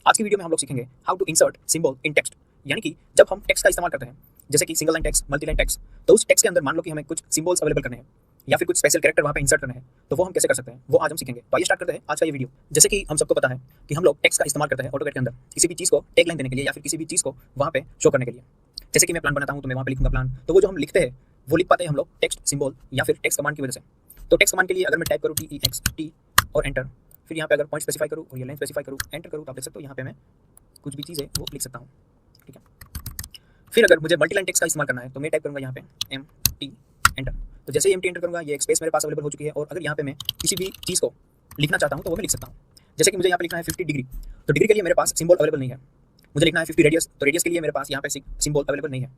आज की वीडियो में हम लोग सीखेंगे how to insert symbol in text. यानी कि जब हम टेक्स्ट का इस्तेमाल करते हैं, जैसे कि single line text, multi line text, तो उस टेक्स्ट के अंदर मान लो कि हमें कुछ सिंबल्स अवेलेबल करने हैं या फिर कुछ स्पेशल कैरेक्टर वहाँ पे इंसर्ट करने हैं, तो वो हम कैसे कर सकते हैं वो आज हम सीखेंगे। तो आइए स्टार्ट करते हैं आज का ये वीडियो। जैसे कि हम सबको पता है कि हम लोग टेक्स्ट का इस्तेमाल करते हैं ऑटोकैड के अंदर किसी भी चीज़ को टैग लाइन देने के लिए या फिर किसी भी चीज़ को वहाँ पे शो करने के लिए। जैसे कि मैं प्लान बनाता हूँ तो मैं वहाँ पे लिखूंगा प्लान, तो वो जो हम लिखते हैं वो लिख पाते हैं हम लोग टेक्स्ट सिंबल या फिर टेक्स्ट कमांड की वजह से। तो टेक्स्ट कमांड के लिए अगर मैं टाइप करूँ TEXT और एंटर, फिर यहाँ पे अगर पॉइंट स्पेसिफाई करूँ और ये लाइन स्पेसिफाई करूँ, एंटर करूँ, तो आप देख सकते हो यहाँ पे मैं कुछ भी चीज़ है वो लिख सकता हूँ। ठीक है। फिर अगर मुझे मल्टी लाइन टेक्स्ट का इस्तेमाल करना है तो मैं टाइप करूँगा यहाँ पे MT एंटर। तो जैसे ही MT एंटर करूँगा ये एक स्पेस मेरे पास अवेलेबल हो चुकी है और अगर यहाँ पे मैं किसी भी चीज़ को लिखना चाहता हूँ तो वो मैं लिख सकता हूँ। जैसे कि मुझे यहाँ पे लिखना है 50 डिग्री, तो डिग्री के लिए मेरे पास सिंबल अवेलेबल नहीं है। मुझे लिखना है 50 रेडियस, तो रेडियस के लिए मेरे पास यहाँ पे सिंबल अवेलेबल नहीं है।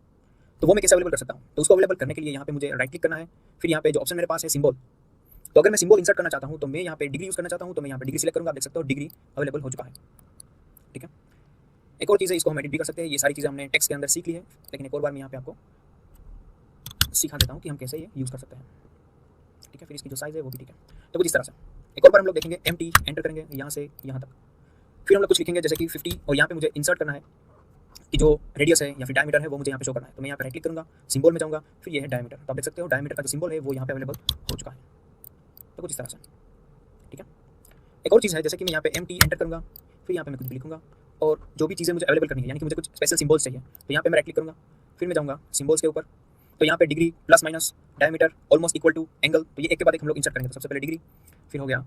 तो वो मैं कैसे अवेलेबल कर सकता हूँ? तो उसको अवेलेबल करने के लिए यहाँ पे मुझे राइट क्लिक करना है, फिर यहाँ पे जो ऑप्शन मेरे पास है सिंबल, तो अगर मैं सिंबल इंसर्ट करना चाहता हूँ तो मैं यहाँ पे डिग्री यूज़ करना चाहता हूँ तो मैं यहाँ पे डिग्री सिलेक्ट करूँगा। आप देख सकते हो डिग्री अवेलेबल हो चुका है। ठीक है। एक और चीज़ है, इसको हम एडिट भी कर सकते हैं। ये सारी चीज़ें हमने टेक्स्ट के अंदर सीख ली है, लेकिन एक और बार मैं यहाँ पे आपको सिखा देता हूँ कि हम कैसे ये यूज़ कर सकते हैं। ठीक है। फिर इसकी जो साइज़ है वो भी ठीक है। तो कुछ इस तरह से एक और बार हम लोग देखेंगे MT एंटर करेंगे यहाँ से यहाँ तक, फिर हम लोग कुछ लिखेंगे जैसे कि 50 और यहाँ पे मुझे इंसर्ट करना है कि जो रेडियस है या फिर डायमीटर है वो मुझे यहाँ पे शो करना है। तो मैं यहाँ पे राइट क्लिक करूँगा, सिंबल में जाऊँगा, फिर ये है डायमीटर। तो आप देख सकते हो डायमीटर का जो सिंबल है वो यहाँ पे अवेलेबल हो चुका है। तो कुछ इस तरह से। ठीक है। एक और चीज़ है, जैसे कि मैं यहाँ पे MT एंटर करूँगा, फिर यहाँ पे मैं कुछ भी लिखूँगा और जो भी चीज़ें मुझे अवेलेबल करनी है, यानी कि मुझे कुछ स्पेशल सिंबल्स चाहिए, तो यहाँ पे मैं राइट क्लिक करूँगा, फिर मैं जाऊँगा सिंबल्स के ऊपर, तो यहाँ पे degree, plus minus, diameter, almost equal to, angle, तो ये एक के बाद एक हम लोग इंसर्ट करेंगे। तो सबसे पहले डिग्री, फिर हो गया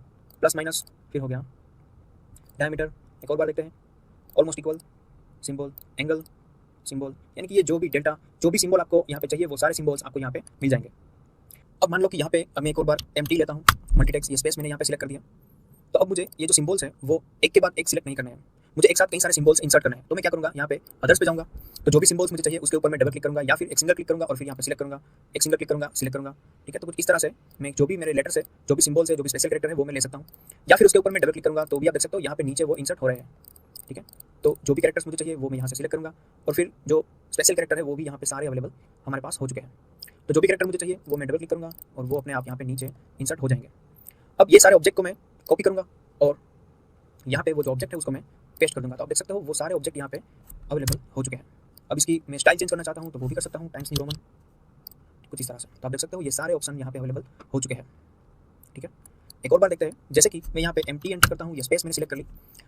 प्लस माइनस, फिर हो गया डायमीटर, एक और बार देखते हैं almost equal, symbol, angle, symbol, यानी कि ये जो भी डेटा, जो भी सिंबल आपको यहाँ पे चाहिए वो सारे सिंबल्स आपको यहाँ पे मिल जाएंगे। अब मान लो कि यहाँ पे मैं एक और बार MT लेता हूँ, मल्टीटेक्स्ट, ये स्पेस मैंने यहाँ पे सिलेक्ट कर दिया। तो अब मुझे ये जो सिंबल्स हैं वो एक के बाद एक सिलेक्ट नहीं करने हैं, मुझे एक साथ कई सारे सिंबल्स इंसर्ट करने हैं। तो मैं क्या करूँगा, यहाँ पे अदर्स पे जाऊँगा, तो जो भी सिंबल्स मुझे चाहिए उसके ऊपर मैं डबल क्लिक करूँगा या फिर एक सिंगल क्लिक करूँगा और फिर यहाँ पे सिलेक्ट करूँगा, एक सिंगल क्लिक करूँगा, सिलेक्ट करूँगा। ठीक है। तो कुछ इस तरह से मैं जो भी मेरे लेटर्स है, जो भी सिंबल्स है, जो भी स्पेशल कैरेक्टर है वो मैं ले सकता हूँ, या फिर उसके ऊपर मैं डबल क्लिक करूँगा तो भी आप देख सकते हो यहाँ पे नीचे वो इंसर्ट हो रहे हैं। ठीक है। तो जो भी कैरेक्टर्स मुझे चाहिए वो मैं यहाँ से सिलेक्ट करूँगा और फिर जो स्पेशल कैरेक्टर है वो भी यहाँ पे सारे अवेलेबल हमारे पास हो चुके हैं। तो जो भी कैरेक्टर मुझे चाहिए वो मैं डबल क्लिक करूँगा और वो अपने आप यहाँ पे नीचे इंसर्ट हो जाएंगे। अब ये सारे ऑब्जेक्ट को मैं कॉपी करूँगा और यहाँ पे वो जो ऑब्जेक्ट है उसको मैं पेस्ट कर दूँगा। तो आप देख सकते हो वो सारे ऑब्जेक्ट यहाँ पे अवेलेबल हो चुके हैं। अब इसकी मैं स्टाइल चेंज करना चाहता हूँ तो वो भी कर सकता हूँ, टाइम्स न्यू रोमन, कुछ इस तरह से। तो आप देख सकते हो ये सारे ऑप्शन यहाँ पे अवेलेबल हो चुके हैं। ठीक है। एक और बार देखते हैं, जैसे कि मैं यहाँ पे MT एंटर करता हूँ, ये स्पेस मैंने सिलेक्ट कर ली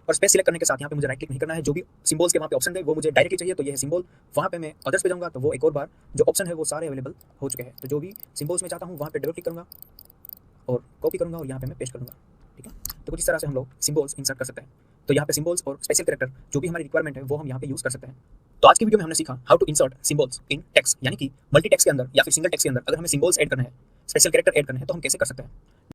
और स्पेस सिलेक्ट करने के साथ यहाँ पे मुझे राइट क्लिक नहीं करना है। जो भी सिंबल्स के वहाँ पे ऑप्शन है वो मुझे डायरेक्टली चाहिए, तो ये है सिंबल। वहाँ पे मैं अदर्स पे जाऊँगा तो वो एक और बार जो ऑप्शन है वो सारे अवेलेबल हो चुके हैं। तो जो भी सिंबल्स मैं चाहता हूँ वहाँ पे डबल क्लिक करूँगा और कॉपी करूँगा और यहाँ पे मैं पेस्ट करूँगा। ठीक है। तो कुछ इस तरह से हम लोग सिंबल्स इंसर्ट कर सकते हैं। तो यहाँ पे सिंबल्स और स्पेशल कैरेक्टर जो भी हमारी रिक्वायरमेंट है वो हम यहाँ पे यूज़ कर सकते हैं। तो आज की वीडियो में हमने सीखा how to insert symbols in text, यानी कि मल्टी टेक्स्ट के अंदर या फिर सिंगल टेक्स्ट के अंदर अगर हमें सिंबल्स ऐड करना है, स्पेशल कैरेक्टर ऐड करना है तो हम कैसे कर सकते हैं।